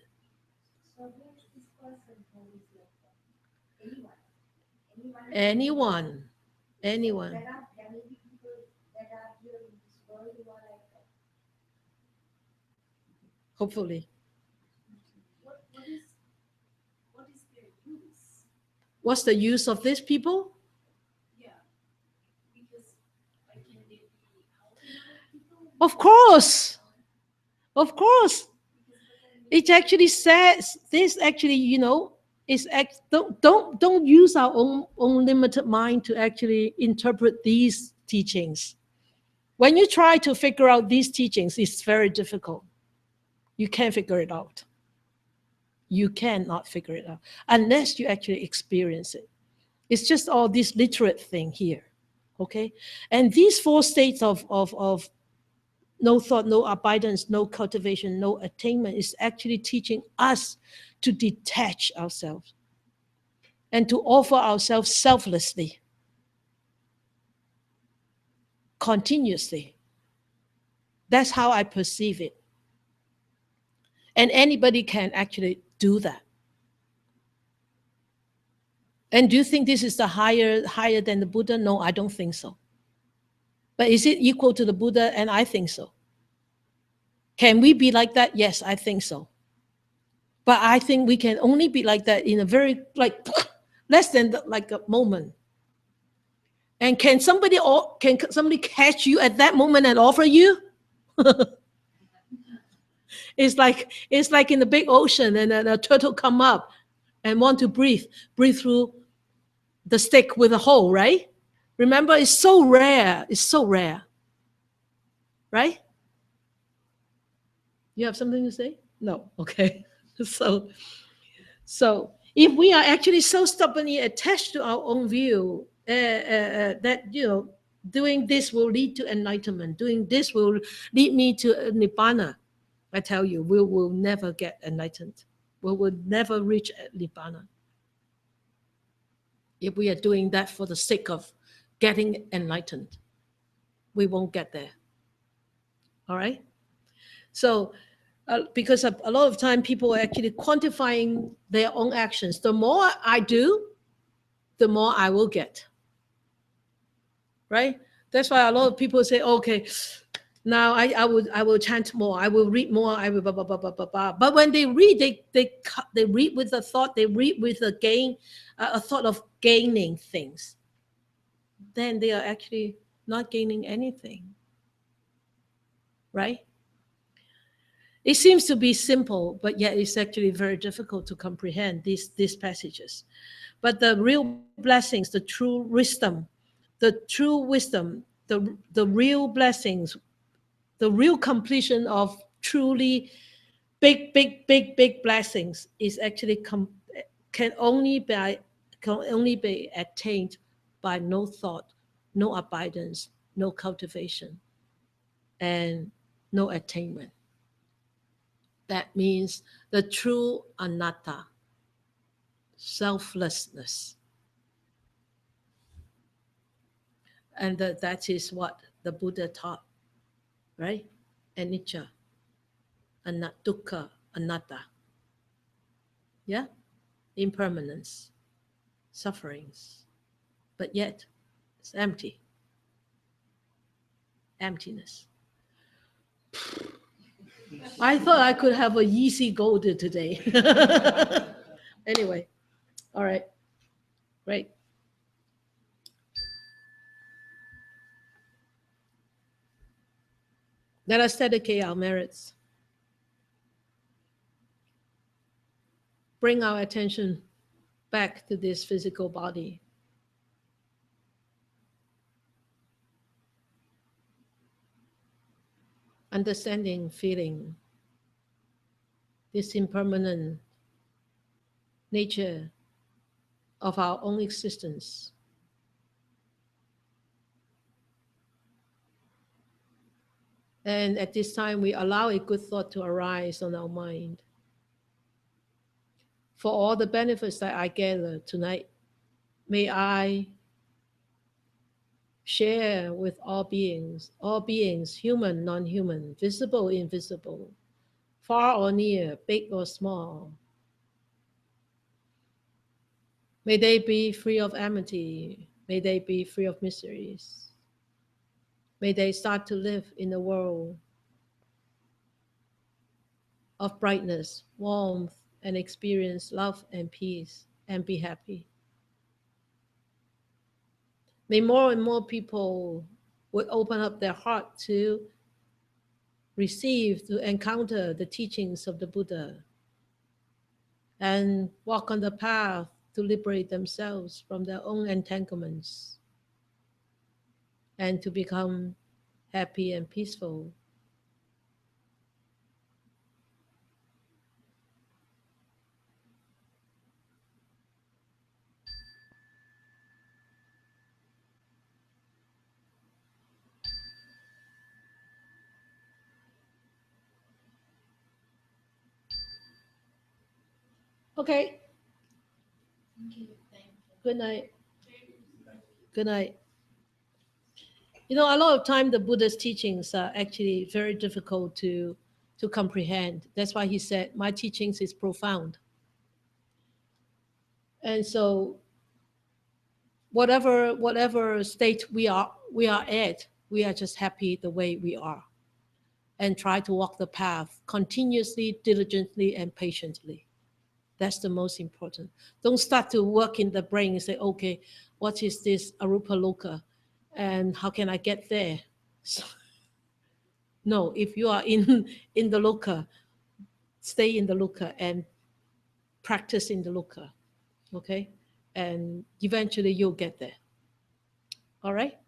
So who is this person who is like that? Anyone. There may be people that are here in this world who are like that. Hopefully. What is their use? What's the use of these people? Yeah. Because like can they be helping other people? Of course. It actually says this actually, don't use our own limited mind to actually interpret these teachings. When you try to figure out these teachings, it's very difficult. You can't figure it out. You cannot figure it out unless you actually experience it. It's just all this literate thing here, okay? And these 4 states of no thought, no abidance, no cultivation, no attainment is actually teaching us to detach ourselves and to offer ourselves selflessly, continuously. That's how I perceive it. And anybody can actually do that. And do you think this is the higher than the Buddha? No, I don't think so. But is it equal to the Buddha? And I think so. Can we be like that? Yes, I think so. But I think we can only be like that in a very, less than a moment. And can somebody catch you at that moment and offer you? It's like in the big ocean and a turtle come up and want to breathe through the stick with a hole, right? Remember, it's so rare. Right? You have something to say? No. Okay. So if we are actually so stubbornly attached to our own view that, doing this will lead to enlightenment, doing this will lead me to Nibbana, I tell you, we will never get enlightened. We will never reach Nibbana if we are doing that for the sake of getting enlightened. we won't get there. All right. So because a lot of time people are actually quantifying their own actions. The more I do, the more I will get. Right? That's why a lot of people say, okay, now I will chant more, I will read more, I will blah, blah, blah, blah, blah, blah. But when they read, they read with a thought, they read with a thought of gaining things. Then they are actually not gaining anything. Right? It seems to be simple, but yet it's actually very difficult to comprehend these passages. But the real blessings, the true wisdom, the real blessings, the real completion of truly big blessings is actually can only be attained by no thought, no abidance, no cultivation, and no attainment. That means the true anatta, selflessness. And that is what the Buddha taught, right? Anicca, dukkha, anatta. Yeah? Impermanence, sufferings. But yet, it's empty. Emptiness. I thought I could have an easy go today. Anyway, all right, great. Let us dedicate our merits. Bring our attention back to this physical body. Understanding, feeling this impermanent nature of our own existence. And at this time, we allow a good thought to arise on our mind. For all the benefits that I gather tonight, may I share with all beings, human, non-human, visible, invisible, far or near, big or small. May they be free of enmity. May they be free of miseries. May they start to live in a world of brightness, warmth, and experience love and peace, and be happy. May more and more people would open up their heart to receive, to encounter the teachings of the Buddha and walk on the path to liberate themselves from their own entanglements and to become happy and peaceful. Okay. Good night. Good night. You know, a lot of time the Buddha's teachings are actually very difficult to comprehend. That's why he said, my teachings is profound. And so whatever state we are at, we are just happy the way we are. And try to walk the path continuously, diligently, and patiently. That's the most important. Don't start to work in the brain and say, okay, what is this arupa loka? And how can I get there? So, no, if you are in the loka, stay in the loka and practice in the loka, okay? And eventually you'll get there, all right?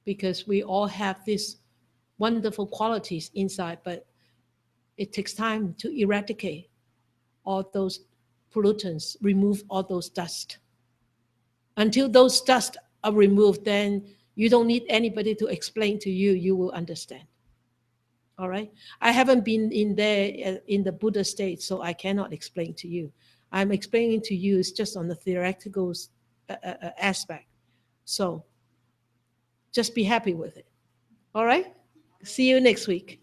Because we all have these wonderful qualities inside, but it takes time to eradicate all those pollutants, remove all those dust. Until those dust are removed, then you don't need anybody to explain to you, you will understand. All right? I haven't been in there in the Buddha state, so I cannot explain to you. I'm explaining to you is just on the theoretical aspect. So just be happy with it. All right? See you next week.